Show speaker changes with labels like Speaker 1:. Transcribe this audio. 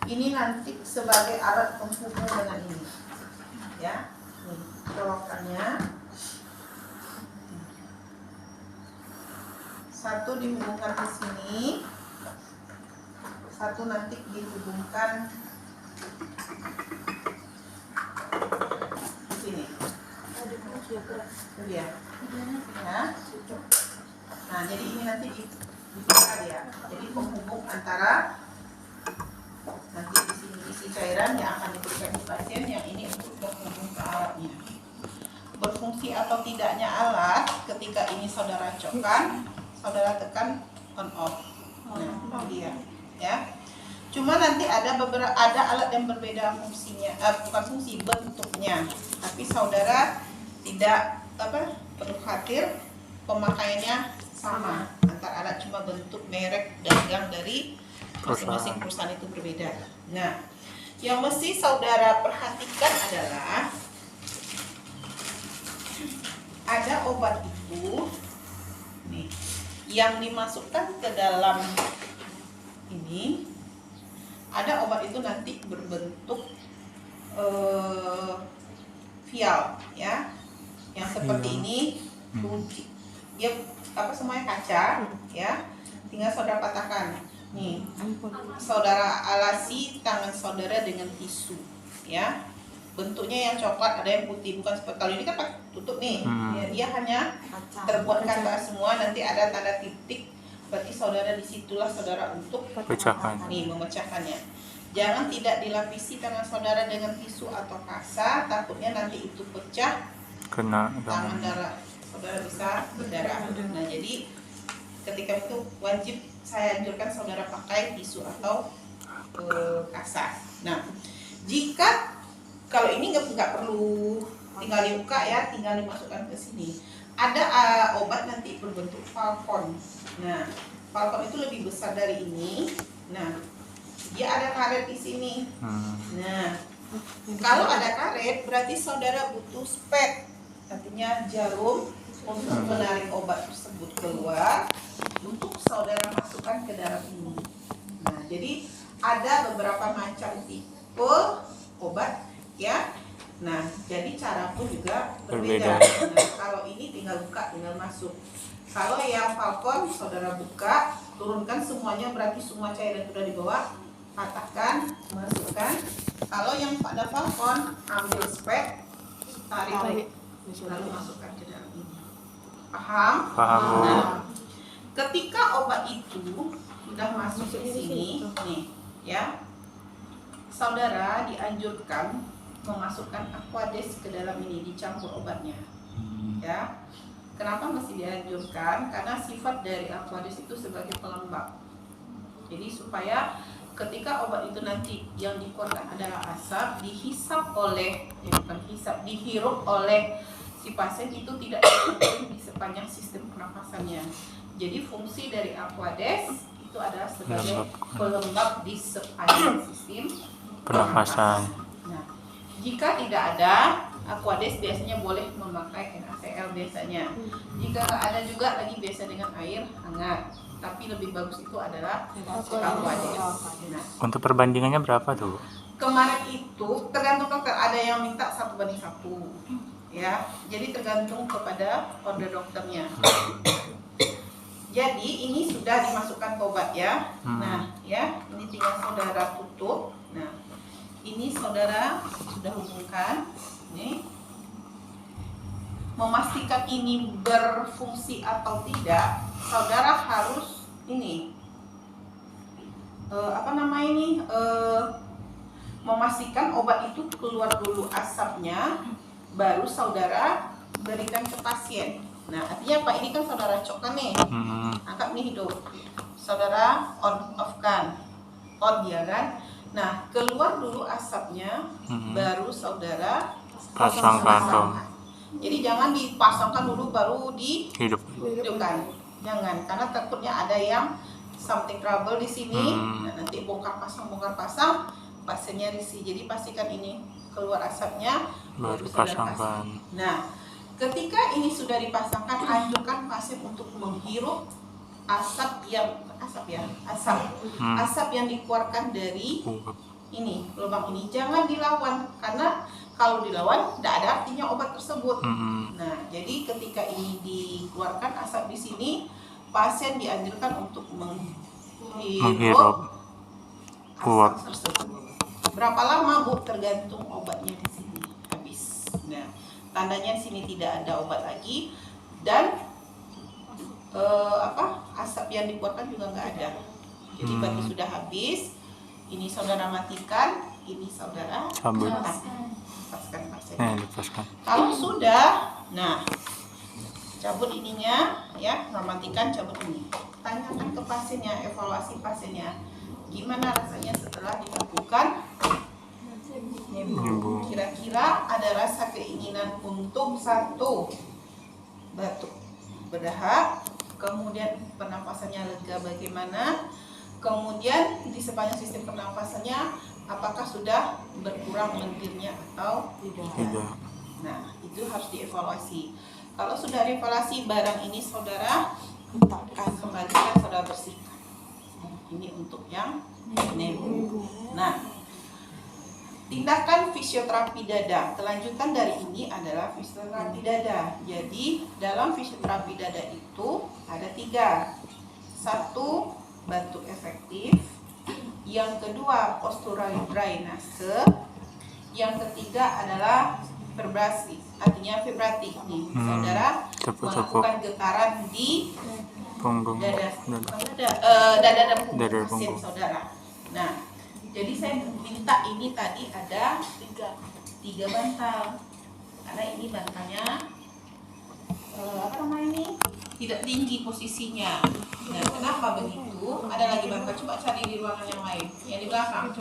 Speaker 1: Ini nanti sebagai alat penghubung dengan ini. Ya, nih colokannya. Satu dihubungkan ke sini, satu nanti dihubungkan di sini. Ya. Ya. Nah, jadi ini nanti dipisah ya. Jadi penghubung antara nanti di sini isi cairan yang akan diberikan di pasien, yang ini untuk penghubung ke alatnya. Berfungsi atau tidaknya alat ketika ini saudara cokkan, saudara tekan on off. Nah, ini dia, ya. Cuma nanti ada alat yang berbeda fungsinya, bukan fungsi, bentuknya. Tapi saudara tidak perlu khawatir, pemakaiannya sama antar alat, cuma bentuk, merek, dagang dari masing-masing perusahaan itu berbeda. Nah, yang mesti saudara perhatikan adalah ada obat itu nih yang dimasukkan ke dalam ini. Ada obat itu nanti berbentuk vial, ya, yang seperti ini. Kunci dia semuanya kaca, ya, tinggal saudara patahkan. Nih, saudara alasi tangan saudara dengan tisu, ya. Bentuknya yang coklat, ada yang putih, bukan seperti kalau ini kan pakai tutup nih. Ya, dia hanya terbuat kaca semua, nanti ada tanda titik, berarti saudara disitulah saudara untuk memecahkannya. Jangan tidak dilapisi tangan saudara dengan tisu atau kasa, takutnya nanti itu pecah, kena tangan saudara bisa berdarah. Nah, jadi ketika itu wajib saya anjurkan saudara pakai tisu atau kasa. Nah, jika kalau ini nggak perlu tinggal dibuka ya, tinggal dimasukkan ke sini. Ada obat nanti berbentuk falcon. Nah, falcon itu lebih besar dari ini. Nah, dia ada karet di sini. Nah, kalau ada karet berarti saudara butuh spek, artinya jarum untuk menarik obat tersebut keluar untuk saudara masukkan ke dalam ini. Nah, jadi ada beberapa macam tipe obat, ya. Nah, jadi cara pun juga berbeda. Nah, kalau ini tinggal buka, tinggal masuk. Kalau yang falcon saudara buka, turunkan semuanya, berarti semua cairan sudah dibawa, patahkan, masukkan. Kalau yang pada falcon, ambil spek, tarik, lalu masukkan ke dalam ini. Paham? Nah, ketika obat itu sudah masuk ke sini, nih, ya, saudara dianjurkan memasukkan Aquades ke dalam ini, dicampur obatnya, ya. Kenapa mesti dianjurkan? Karena sifat dari Aquades itu sebagai pelembab. Jadi supaya ketika obat itu nanti yang dikeluarkan adalah asap, dihisap oleh, dihirup oleh si pasien itu tidak terjadi di sepanjang sistem pernapasannya. Jadi fungsi dari Aquades itu adalah sebagai pelembab di sepanjang sistem pernapasan. Nah, jika tidak ada Aquades, biasanya boleh memakai NaCl biasanya. Jika nggak ada juga lagi biasa dengan air hangat. Tapi lebih bagus itu adalah Aquades. Nah,
Speaker 2: untuk perbandingannya berapa tuh?
Speaker 1: Kemarin itu tergantung dokter, ada yang minta 1:1, ya. Jadi tergantung kepada order dokternya. Jadi ini sudah dimasukkan ke obat, ya. Nah, ya, ini tinggal saudara tutup. Nah, ini saudara sudah hubungkan. Nih, memastikan ini berfungsi atau tidak, saudara harus ini memastikan obat itu keluar dulu asapnya, baru saudara berikan ke pasien. Nah, artinya apa? Ini kan saudara cokkan nih, angkat nih hidup, saudara on off kan, on dia kan. Nah, keluar dulu asapnya, baru saudara pasangkan. Jadi jangan dipasangkan dulu baru dihidupkan. Jangan, karena takutnya ada yang something trouble di sini. Nah, nanti bongkar pasang, pasiennya risih. Jadi pastikan ini keluar asapnya baru pasangkan. Nah, ketika ini sudah dipasangkan, anjurkan pasien untuk menghirup asap yang dikeluarkan dari ini lubang ini jangan dilawan, karena kalau dilawan tidak ada artinya obat tersebut. Nah, jadi ketika ini dikeluarkan asap di sini, pasien dianjurkan untuk menghirup
Speaker 2: Kuat.
Speaker 1: asap tersebut. Berapa lama, Bu? Tergantung obatnya di sini habis. Nah, tandanya di sini tidak ada obat lagi dan asap yang dikeluarkan juga nggak ada. Jadi bagi sudah habis, ini saudara matikan, ini saudara
Speaker 2: Cabut.
Speaker 1: lepaskan pasiennya.
Speaker 2: Lepaskan.
Speaker 1: Kalau sudah, nah cabut ininya ya, matikan, cabut ini. Tanyakan ke pasiennya, evaluasi pasiennya, gimana rasanya setelah dilakukan
Speaker 2: Nyembuh.
Speaker 1: kira-kira ada rasa keinginan untuk satu batuk berdahak, kemudian pernapasannya lega bagaimana, kemudian di sepanjang sistem pernapasannya apakah sudah berkurang lendirnya atau tidak. Nah, itu harus dievaluasi. Kalau sudah dievaluasi, barang ini saudara kembalikan, saudara bersihkan. Ini untuk yang nebu. Nah, tindakan fisioterapi dada. Kelanjutan dari ini adalah fisioterapi dada. Jadi dalam fisioterapi dada itu ada 3. 1, batuk efektif. Yang kedua, postural drainase. Yang ketiga adalah vibrasi, artinya vibratif nih. Saudara melakukan getaran di
Speaker 2: Punggung.
Speaker 1: dada dan punggung pasien saudara. Nah, jadi saya minta ini tadi ada 3 bantal, karena ini bantalnya tidak tinggi posisinya. Nah, kenapa begitu? Ada lagi bantal, coba cari di ruangan yang lain, yang di belakang.